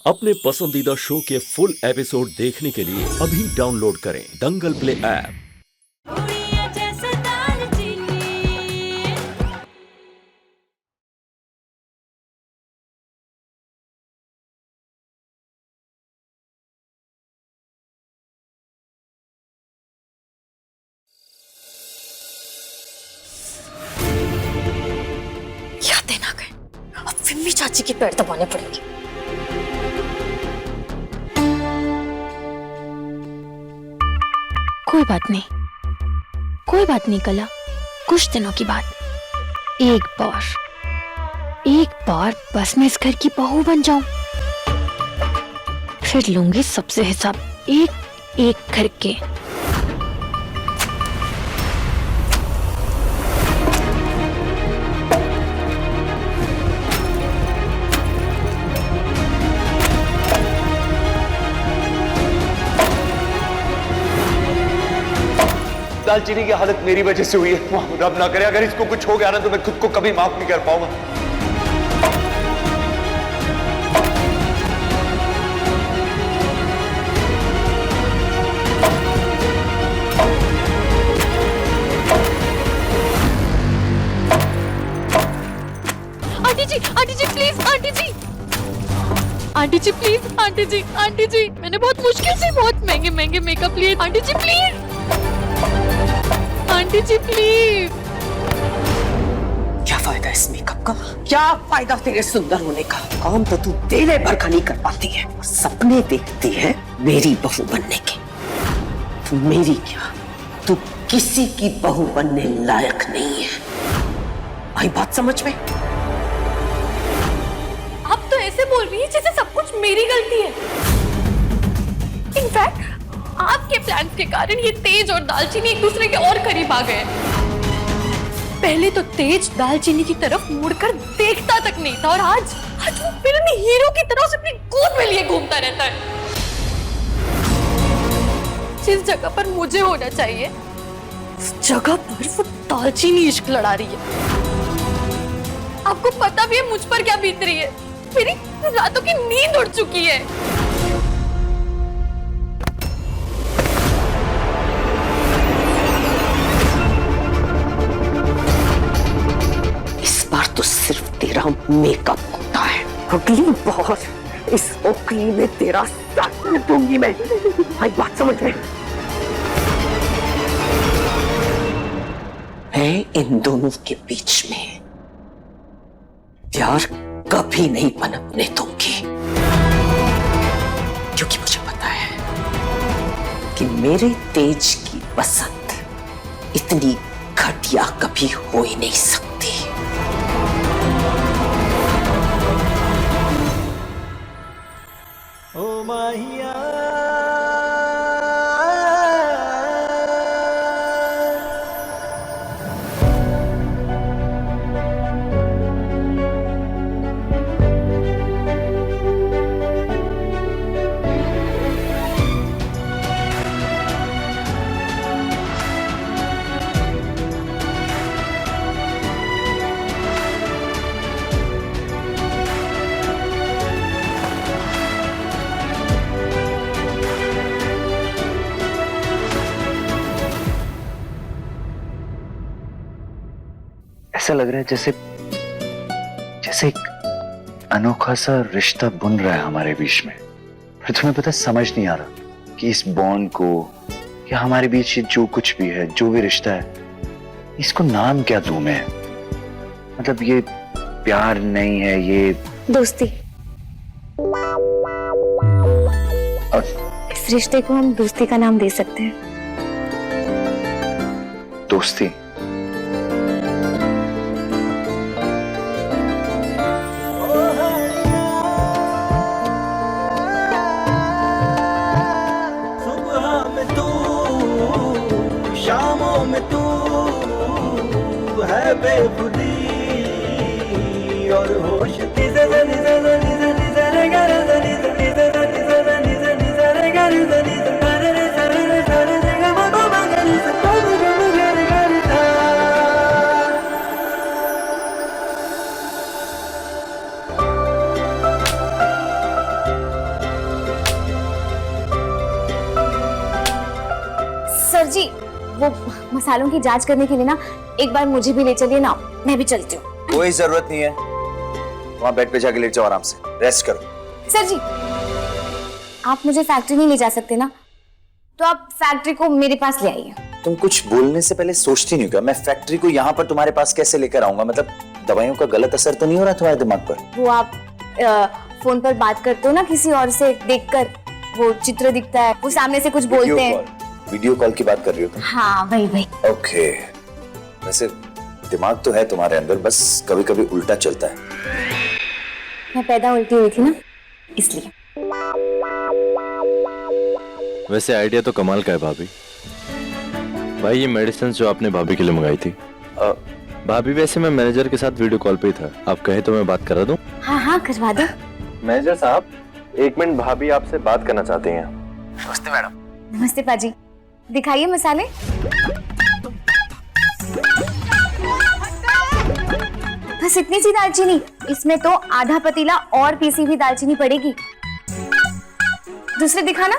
अपने पसंदीदा शो के फुल एपिसोड देखने के लिए अभी डाउनलोड करें दंगल प्ले ऐप। क्या देना गए, अब फिम्मी चाची के पैर दबाने पड़ेंगे। कोई बात नहीं, कोई बात नहीं कला, कुछ दिनों की बात। एक बार बस मैं इस घर की बहू बन जाऊं, फिर लूंगी सबसे हिसाब एक एक करके। दालचीनी की हालत मेरी वजह से हुई है। रब ना करे अगर इसको कुछ हो गया ना तो मैं खुद को कभी माफ नहीं कर पाऊंगा। Aunty ji please, aunty ji मैंने बहुत मुश्किल से बहुत महंगे मेकअप लिए। Aunty ji please, aunty ji please. क्या फायदा इस मेकअप का? क्या फायदा तेरे सुंदर होने का? काम तो तू देने भर का नहीं कर पाती है, सपने देखती है मेरी बहू बनने के। तू मेरी क्या, तू किसी की बहू बनने लायक नहीं है। आई बात समझ में? आप तो ऐसे बोल रही है जैसे सब कुछ मेरी गलती है। इनफैक्ट आपके प्लान के कारण ये तेज और दालचीनी एक दूसरे के और करीब आ गए। पहले तो तेज दालचीनी की तरफ मुड़कर देखता तक नहीं था और आज वो फिल्मी हीरो की तरह से अपनी गोद में लिए घूमता रहता है। जिस जगह पर मुझे होना चाहिए उस जगह पर वो दालचीनी इश्क लड़ा रही है। आपको पता भी है मुझ पर क्या बीत रही है? मेरी रातों की नींद उड़ चुकी है। इस बार तो सिर्फ तेरा मेकअप होता है, अगली बार इस ओखली में तेरा सर दूंगी मैं। आई बात समझ में? मैं इन दोनों के बीच में प्यार कभी नहीं पनपने दूंगी, क्योंकि मुझे पता है कि मेरे तेज की पसंद इतनी घटिया कभी हो ही नहीं सकती। ओ माहिया ऐसा लग रहा है जैसे जैसे एक अनोखा सा रिश्ता बुन रहा है हमारे बीच में। फिर तुम्हें पता समझ नहीं आ रहा कि इस बॉन्ड को या हमारे बीच ये जो कुछ भी है, जो भी रिश्ता है, इसको नाम क्या दूं मैं? मतलब ये प्यार नहीं है, ये दोस्ती। इस रिश्ते को हम दोस्ती का नाम दे सकते हैं। दोस्ती। सुबह में तू, शामों में तू है बेखुदी और होश वो मसालों की जांच करने के लिए ना एक बार मुझे भी ले चलिए ना, मैं भी चलती हूँ। कोई जरूरत नहीं है, वहाँ बेड पे जाके लेट जाओ, आराम से रेस्ट करो। सर जी, आप मुझे फैक्ट्री नहीं ले जा सकते ना, तो आप फैक्ट्री को मेरे पास ले आइए। तुम कुछ बोलने से पहले सोचती नहीं हो क्या? मैं फैक्ट्री को यहाँ पर तुम्हारे पास कैसे लेकर आऊंगा? मतलब दवाइयों का गलत असर तो नहीं हो रहा तुम्हारे दिमाग पर? वो आप फोन पर बात करते हो ना किसी और से, देखकर वो चित्र दिखता है, वो सामने से कुछ बोलते हैं। वीडियो कॉल की बात कर रही हो तुम? हाँ वही वही। ओके, वैसे दिमाग तो है तुम्हारे अंदर, बस कभी कभी उल्टा चलता है। मैं पैदा उल्टी हुई थी ना, इसलिए। वैसे आइडिया तो कमाल का है भाभी। भाई ये मेडिसिन जो आपने भाभी के लिए मंगाई थी, भाभी वैसे मैं मैनेजर के साथ वीडियो कॉल पे ही था, आप कहे तो मैं बात करा दूं? हाँ हाँ करवा दो। मैनेजर साहब, एक मिनट, भाभी आपसे बात करना चाहते हैं। नमस्ते मैडम। नमस्ते पाजी, दिखाइए मसाले। बस इतनी सी दालचीनी, इसमें तो आधा पतीला और पीसी हुई दालचीनी पड़ेगी। दूसरे दिखाना।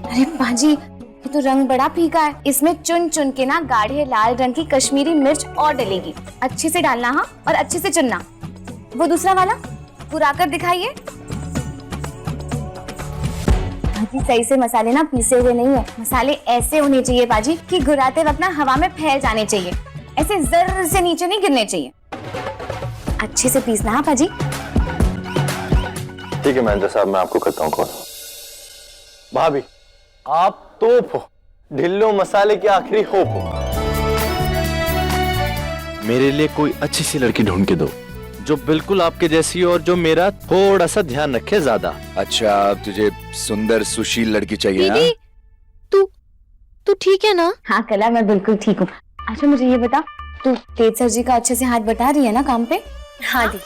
अरे पाजी, ये तो रंग बड़ा फीका है, इसमें चुन चुन के ना गाढ़े लाल रंग की कश्मीरी मिर्च और डलेगी। अच्छे से डालना हाँ, और अच्छे से चुनना। वो दूसरा वाला पुराकर दिखाइए। बाजी सही से मसाले ना पीसे हुए नहीं है, मसाले ऐसे होने चाहिए बाजी कि घुराते वक्त ना हवा में फैल जाने चाहिए, ऐसे जर्र से नीचे नहीं गिरने चाहिए। अच्छे से पीसना हाँ बाजी। ठीक है मैनेजर साहब, मैं आपको करता हूँ कॉल। भाभी आप तोप हो, ढिल्लो मसाले की आखिरी होप हो। मेरे लिए कोई अच्छी सी लड़की ढूंढ के दो, जो बिल्कुल आपके जैसी और जो मेरा थोड़ा सा ध्यान रखे ज्यादा। अच्छा, तुझे सुंदर सुशील लड़की चाहिए? दीदी, तू ठीक है ना? हाँ कला, मैं बिल्कुल ठीक हूँ। अच्छा मुझे ये बता, तू तेज सर जी का अच्छे से हाथ बटा रही है ना काम पे? हाँ दी।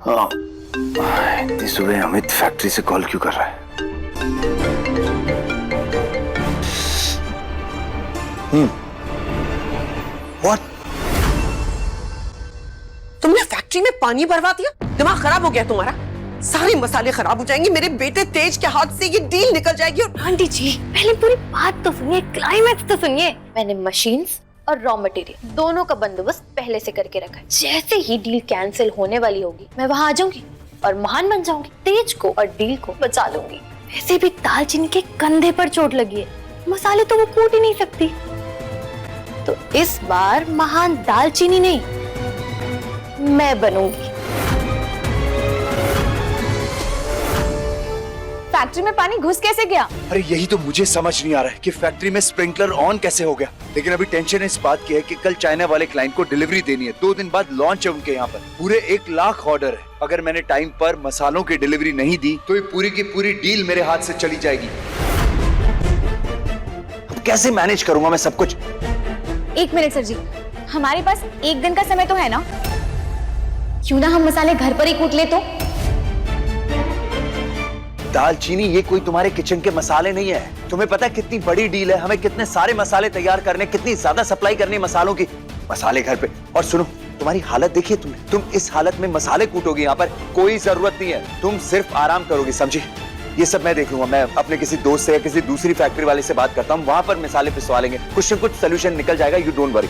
हाँ, इतनी सुबह अमित फैक्ट्री से कॉल क्यों कर रहा है? What? तुमने फैक्ट्री में पानी भरवा दिया? दिमाग खराब हो गया तुम्हारा? सारे मसाले खराब हो जाएंगे, मेरे बेटे तेज के हाथ से ये डील निकल जाएगी। और आंटी जी पहले पूरी बात तो सुनिए, क्लाइमैक्स तो सुनिए। मैंने मशीन्स और रॉ मटेरियल दोनों का बंदोबस्त पहले से करके रखा है। जैसे ही डील कैंसिल होने वाली होगी, मैं वहां आ जाऊंगी और महान बन जाऊंगी, तेज को और डील को बचा लूंगी। वैसे भी दालचीनी के कंधे पर चोट लगी है, मसाले तो वो कूट ही नहीं सकती। तो इस बार महान दालचीनी नहीं, मैं बनूंगी। फैक्ट्री में पानी घुस कैसे गया? अरे यही तो मुझे समझ नहीं आ रहा है कि फैक्ट्री में स्प्रिंकलर ऑन कैसे हो गया। लेकिन अभी टेंशन इस बात की है कि कल चाइना वाले क्लाइंट को डिलीवरी देनी है, 2 दिन बाद लॉन्च है उनके यहाँ पर। पूरे 1 लाख ऑर्डर है। अगर मैंने टाइम पर मसालों की डिलीवरी नहीं दी तो ये पूरी की पूरी डील मेरे हाथ से चली जाएगी। अब कैसे मैनेज करूंगा मैं सब कुछ? 1 मिनट सर जी, हमारे पास 1 दिन का समय तो है ना? क्यों ना हम मसाले घर पर ही कूट ले तो? दालचीनी ये कोई तुम्हारे किचन के मसाले नहीं है। तुम्हें पता है कितनी बड़ी डील है, हमें कितने सारे मसाले तैयार करने, कितनी ज्यादा सप्लाई करनी है मसालों की। मसाले घर पे। और सुनो, तुम्हारी हालत देखिए, तुम इस हालत में मसाले कूटोगी यहाँ पर, कोई जरूरत नहीं है। तुम सिर्फ आराम करोगी, समझी? ये सब मैं देख लूंगा। मैं अपने किसी दोस्त से या किसी दूसरी फैक्ट्री वाले से बात करता हूँ, वहां पर मसाले पिसवा लेंगे, कुछ न कुछ सोल्यूशन निकल जाएगा। You don't worry.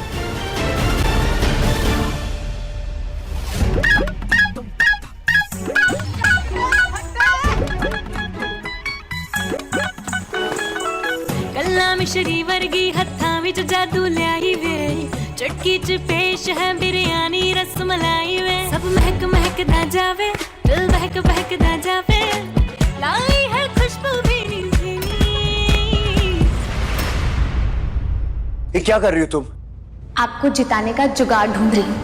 मिश्री वर्गी हत्था विच जादू ल्याई वे, चटकी च पेश है बिरयानी रसमलाई वे। सब महक महक ना जावे बहकदा जावे लाई है खुशबू भीनी भीनी। ये क्या कर रही हो तुम? आपको जिताने का जुगाड़ ढूंढ रही हूँ।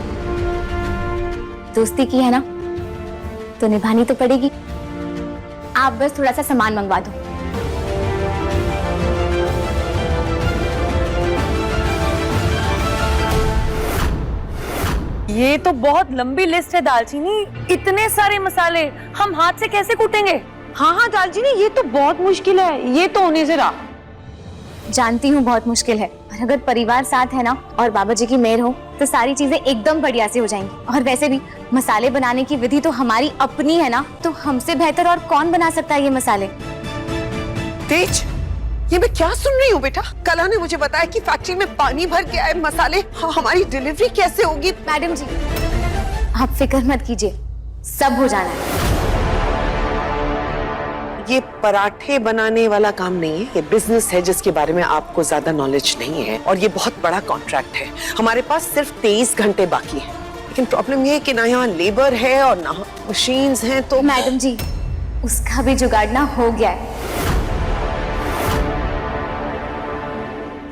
दोस्ती की है ना, तो निभानी तो पड़ेगी। आप बस थोड़ा सा सामान मंगवा दो। ये तो बहुत लंबी लिस्ट है दालचीनी, इतने सारे मसाले हम हाथ से कैसे कूटेंगे? हाँ हाँ दालचीनी, ये तो बहुत मुश्किल है, ये तो होने जरा। जानती हूँ बहुत मुश्किल है, पर अगर परिवार साथ है ना और बाबा जी की मेहर हो तो सारी चीजें एकदम बढ़िया से हो जाएंगी। और वैसे भी मसाले बनाने की विधि तो हमारी अपनी है ना, तो हमसे बेहतर और कौन बना सकता है ये मसाले। तेज, ये मैं क्या सुन रही हूँ बेटा? कला ने मुझे बताया कि फैक्ट्री में पानी भर के आए मसाले, हमारी डिलीवरी कैसे होगी? मैडम जी आप फिक्र मत कीजिए, सब हो जाना है। ये पराठे बनाने वाला काम नहीं है, ये बिजनेस है जिसके बारे में आपको ज्यादा नॉलेज नहीं है, और ये बहुत बड़ा कॉन्ट्रैक्ट है। हमारे पास सिर्फ 23 घंटे बाकी है, लेकिन प्रॉब्लम ये है कि ना यहाँ लेबर है और ना मशीन्स हैं। तो मैडम जी उसका भी जुगाड़ ना हो गया है।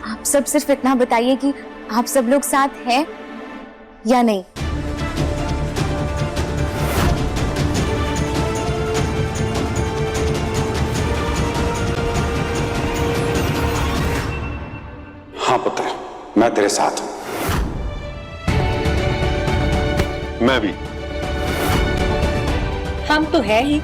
आप सब सिर्फ इतना बताइए कि आप सब लोग साथ हैं या नहीं। हाँ पुत्र, मैं तेरे साथ हूं। मैं भी। हम तो है ही।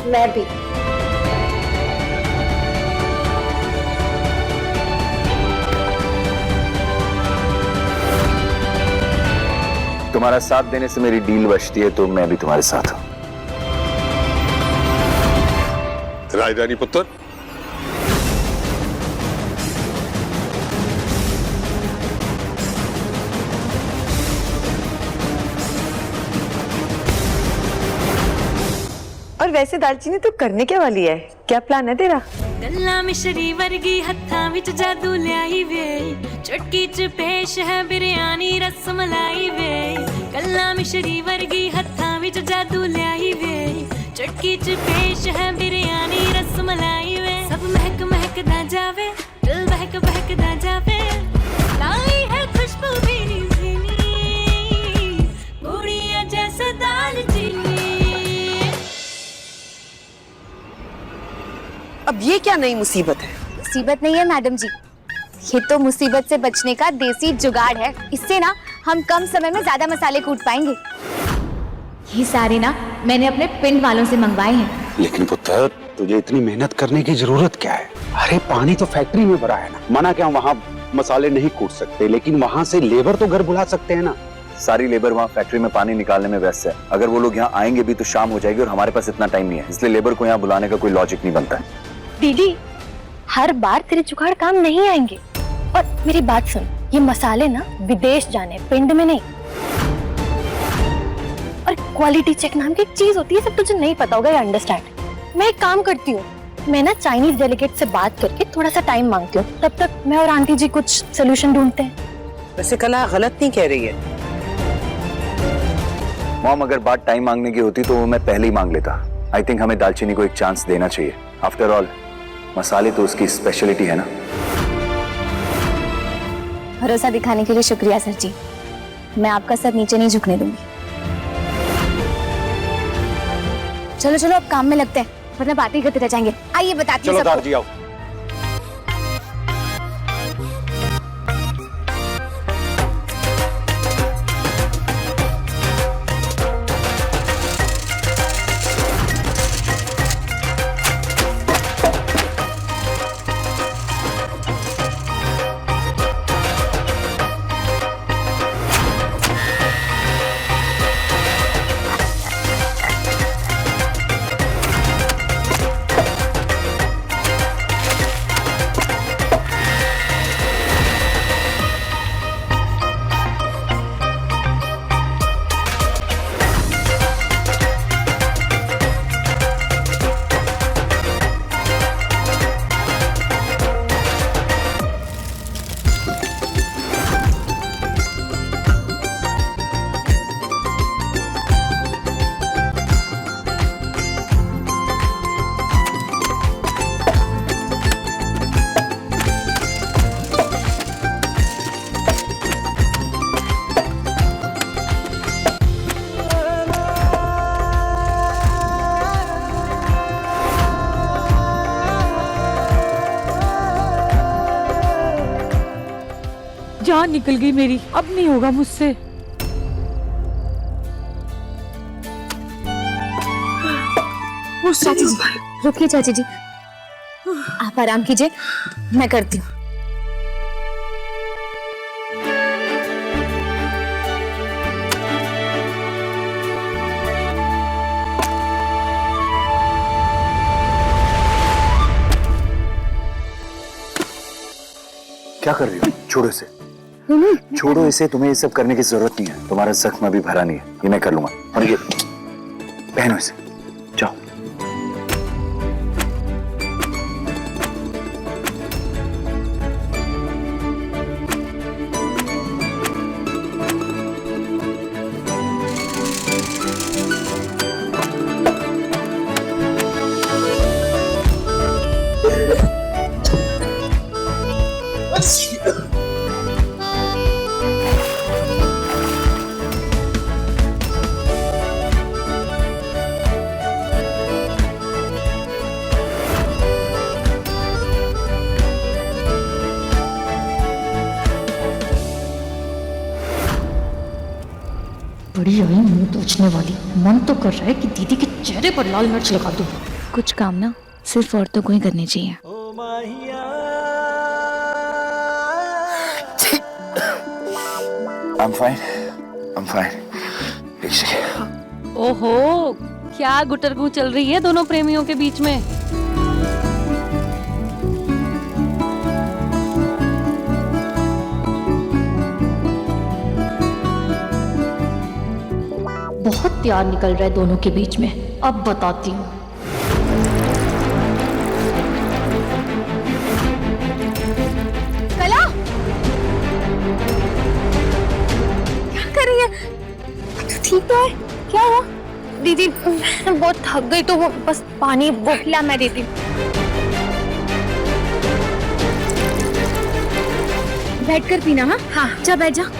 मैं भी। तुम्हारा साथ देने से मेरी डील बचती है, तो मैं भी तुम्हारे साथ हूं। राजधानी पुत्र, और वैसे दालचीनी तू करने क्या वाली है? क्या प्लान है तेरा? गल्ला मिश्री वर्गी हत्थां विच जादू ल्याई वे चुटकी च पेश है बिरयानी रसमलाई वे। गल्ला मिश्री वर्गी हत्थां विच जादू ल्याई वे चुटकी च पेश है बिरयानी रसमलाई वे। सब महक महकदा जावे दिल बहक बहकदा जावे लाई है खुशबू भीनी भीनी गुड़िया जैसे दालचीनी। अब ये क्या नई मुसीबत है? मुसीबत नहीं है मैडम जी, ये तो मुसीबत से बचने का देसी जुगाड़ है। इससे ना हम कम समय में ज्यादा मसाले कूट पाएंगे। ये सारे ना मैंने अपने पिंड वालों से मंगवाए हैं। लेकिन पुत्र तुझे इतनी मेहनत करने की जरूरत क्या है? अरे पानी तो फैक्ट्री में भरा है ना। मना क्या वहाँ मसाले नहीं कूट सकते, लेकिन वहाँ से लेबर तो घर बुला सकते हैं ना। सारी लेबर वहाँ फैक्ट्री में पानी निकालने में व्यस्त है। अगर वो लोग यहाँ आएंगे भी तो शाम हो जाएगी और हमारे पास इतना टाइम नहीं है, इसलिए लेबर को यहाँ बुलाने का कोई लॉजिक नहीं बनता है। दीदी हर बार तेरे जुगाड़ काम नहीं आएंगे। और मेरी बात सुन, ये मसाले ना विदेश जाने, पिंड में नहीं। और क्वालिटी चेक नाम की एक चीज होती है, सब तुझे नहीं पता होगा, ये अंडरस्टैंड। मैं एक काम करती हूँ, मैं ना चाइनीज डेलीगेट से बात करके थोड़ा सा टाइम मांगती हूँ, तब तक मैं और आंटी जी कुछ सोल्यूशन ढूंढते हैं। वैसे कला गलत नहीं कह रही है। मॉम अगर बात टाइम मांगने की होती तो वो मैं पहले ही मांग लेता। आई थिंक हमें दालचीनी को एक चांस देना चाहिए। आफ्टर ऑल मसाले तो उसकी स्पेशलिटी है ना। भरोसा दिखाने के लिए शुक्रिया सर जी, मैं आपका सर नीचे नहीं झुकने दूंगी। चलो चलो अब काम में लगते हैं, वरना बातें करते रह जाएंगे। आइए बताती हूँ चलो सबको। दादी आओ। जान निकल गई मेरी, अब नहीं होगा मुझसे। चाची जी रुकिए, चाची जी आप आराम कीजिए, मैं करती हूँ। क्या कर रही हो? छोड़ो इसे, छोड़ो इसे, तुम्हें ये सब करने की जरूरत नहीं है। तुम्हारा जख्म अभी भरा नहीं है, ये मैं कर लूंगा। और ये पहनो इसे, जाओ। बड़ी आई मुंह पूछने वाली। मन तो कर रहा है कि दीदी के चेहरे पर लाल मिर्च लगा दूं। कुछ काम ना सिर्फ औरतों को ही करने चाहिए। ओ माहिया I'm fine. I'm fine. एक सेकंड। ओहो, क्या गुटरगू चल रही है दोनों प्रेमियों के बीच में? बहुत प्यार निकल रहा है दोनों के बीच में, अब बताती हूँ। कला क्या कर रही है? ठीक तो है? क्या हुआ? दीदी मैं बहुत थक गई तो वो बस पानी वो ला मैं देती हूँ। बैठ कर पीना। हाँ हाँ, जा बैठ जा।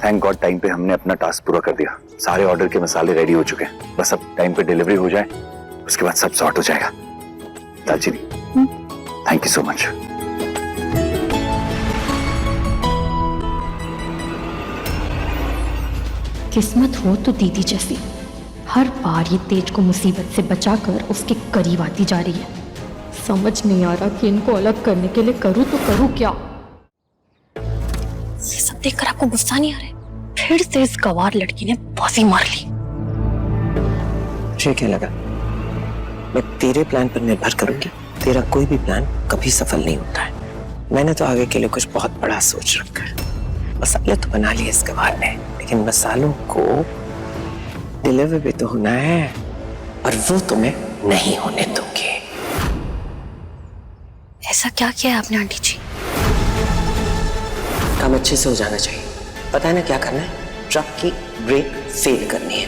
थैंक गॉड टाइम पे हमने अपना टास्क पूरा कर दिया। सारे ऑर्डर के मसाले रेडी हो चुके हैं, बस अब टाइम पे डिलीवरी हो जाए, उसके बाद सब सॉर्ट हो जाएगा। दालचीनी थैंक यू सो मच। किस्मत हो तो दीदी जैसी, हर बार ये तेज को मुसीबत से बचाकर उसके करीब आती जा रही है। समझ नहीं आ रहा कि इनको अलग करने के लिए करूँ तो करूँ क्या। ये सब देखकर आपको गुस्सा नहीं आ रहा है? फिर से इस गवार लड़की ने बाजी मार ली। मुझे क्या लगा मैं तेरे प्लान पर निर्भर करूंगी? तेरा कोई भी प्लान कभी सफल नहीं होता है। मैंने तो आगे के लिए कुछ बहुत बड़ा सोच रखा है। मसाले तो बना लिए इस गवार ने, लेकिन मसालों को डिलीवर भी तो होना है, और वो तुम्हें नहीं होने दूंगी। ऐसा क्या किया है आपने आंटी जी? काम अच्छे से हो जाना चाहिए। पता है ना क्या करना है? ट्रक की ब्रेक फेल करनी है।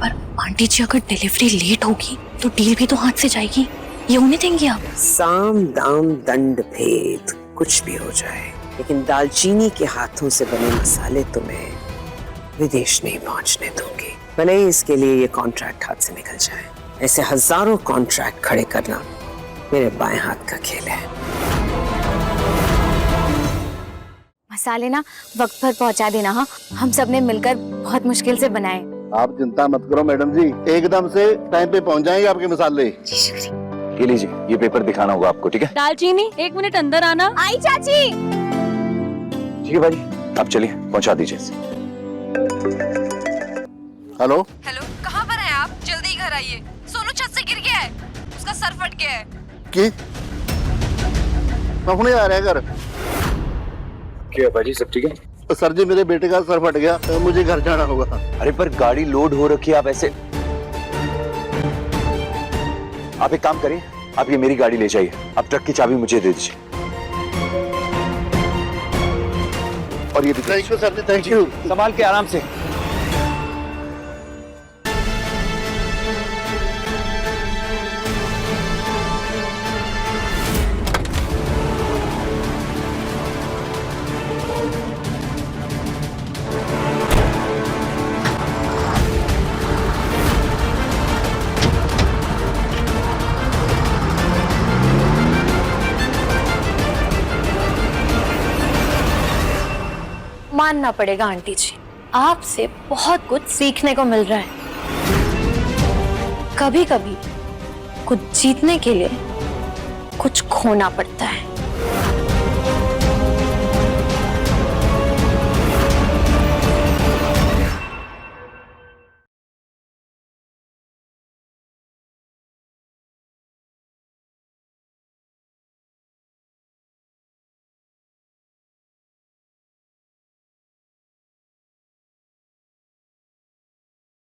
पर आंटी जी अगर डिलीवरी लेट होगी तो डील भी तो हाथ से जाएगी। ये होने देंगे आप? साम दाम दंड भेद कुछ भी हो जाए, लेकिन दालचीनी के हाथों से बने मसाले तुम्हें विदेश नहीं पहुंचने दूंगी। भले ही इसके लिए ये कॉन्ट्रैक्ट हाथ से निकल जाए। ऐसे हजारों कॉन्ट्रैक्ट खड़े करना मेरे बाएं हाथ का खेल है। मसाले ना वक्त पर पहुंचा देना। हाँ, हम सब ने मिलकर बहुत मुश्किल से बनाए। आप चिंता मत करो मैडम जी, एकदम से टाइम पे पहुंच जाएंगे आपके मसाले। ये लीजिए, ये पेपर दिखाना होगा आपको, ठीक है? दालचीनी 1 मिनट अंदर आना। आई चाची। ठीक है भाई, आप चलिए पहुंचा दीजिए। हेलो हेलो, कहाँ पर हैं आप? जल्दी घर आइए। सोनू छत से गिर गया है, उसका सर फट गया है। की अपने आ रहे हैं घर। क्या भाजी, सब ठीक है? सर जी, मेरे बेटे का सर फट गया, तो मुझे घर जाना होगा। अरे पर गाड़ी लोड हो रखी है, आप ऐसे, आप एक काम करिए, आप ये मेरी गाड़ी ले जाइए, आप ट्रक की चाबी मुझे दे दीजिए। और ये thank you sir ji, thank you. संभाल के आराम से। मानना पड़ेगा आंटी जी, आपसे बहुत कुछ सीखने को मिल रहा है। कभी कभी कुछ जीतने के लिए कुछ खोना पड़ता है।